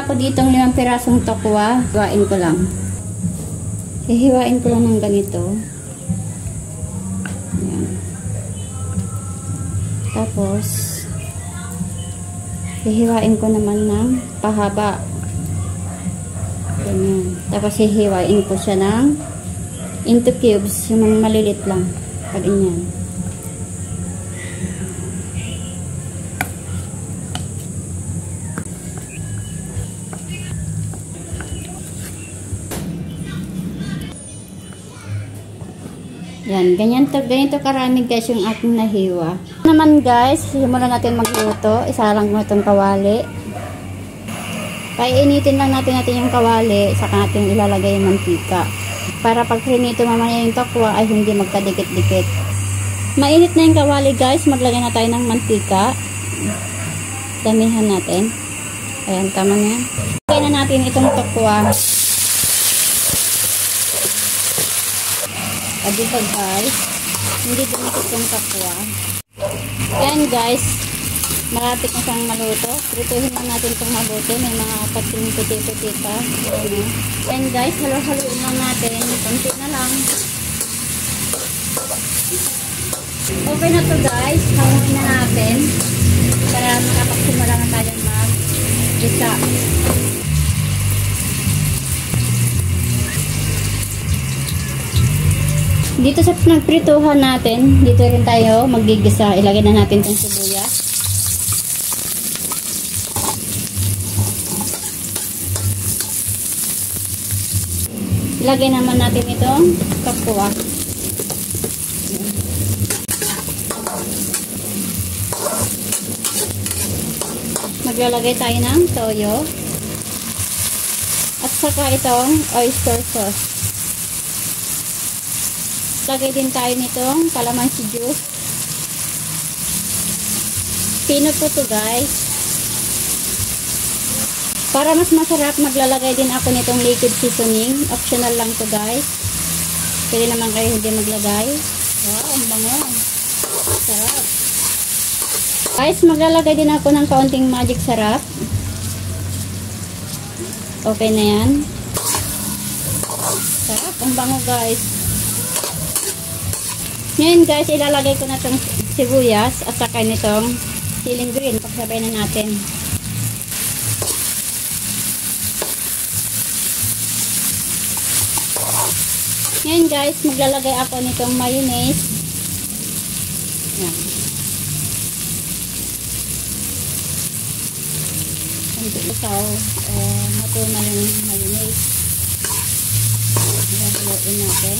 ako ditong 5 pirasong tokwa. Hiwain ko lang. Hihiwain ko lang ng ganito. Ayan. Tapos, hihiwain ko naman ng pahaba. Ganyan. Tapos, hihiwain ko siya ng into cubes. Yung mga malilit lang. Ganyan. Yan, ganito karami guys yung aking nahiwa. Naman guys, simulan natin magluto. Isa lang mo itong kawali. Painitin lang natin yung kawali, saka natin ilalagay yung mantika. Para pag prinito mamaya yung tokwa ay hindi magkadikit-dikit. Mainit na yung kawali guys, maglagay na tayo ng mantika. Damihan natin. Ayan, tama na yan. Lagay na natin itong tokwa. Dito guys, hindi dumikit yung tokwa. Yan guys, malapit na siyang maluto. Prituhin lang natin itong mabuti. May mga apating puti-puti pa. Yan guys, halo-haloin lang natin. Kunti na lang. Okay na to guys. Haluin na natin para makapagsimula na tayo mag-isa. Dito sa nagprituhan natin, dito rin tayo magigisa. Ilagay na natin itong sibuyas. Ilagay naman natin itong tokwa. Maglalagay tayo ng toyo. At saka itong oyster sauce. Lagay din tayo nitong calamansi juice. Peanut po to guys. Para mas masarap, maglalagay din ako nitong liquid seasoning. Optional lang to guys. Pwede naman kayo hindi maglagay. Wow, ang bango. Sarap. Guys, maglalagay din ako ng kaunting magic sarap. Okay na yan. Sarap, ang bango guys. Ngayon guys, ilalagay ko na itong sibuyas at saka nitong siling green. Pagsabay na natin. Ngayon guys, maglalagay ako nitong mayonnaise. Yan. Ikaw, matunaw yung mayonnaise. Ilalagay natin.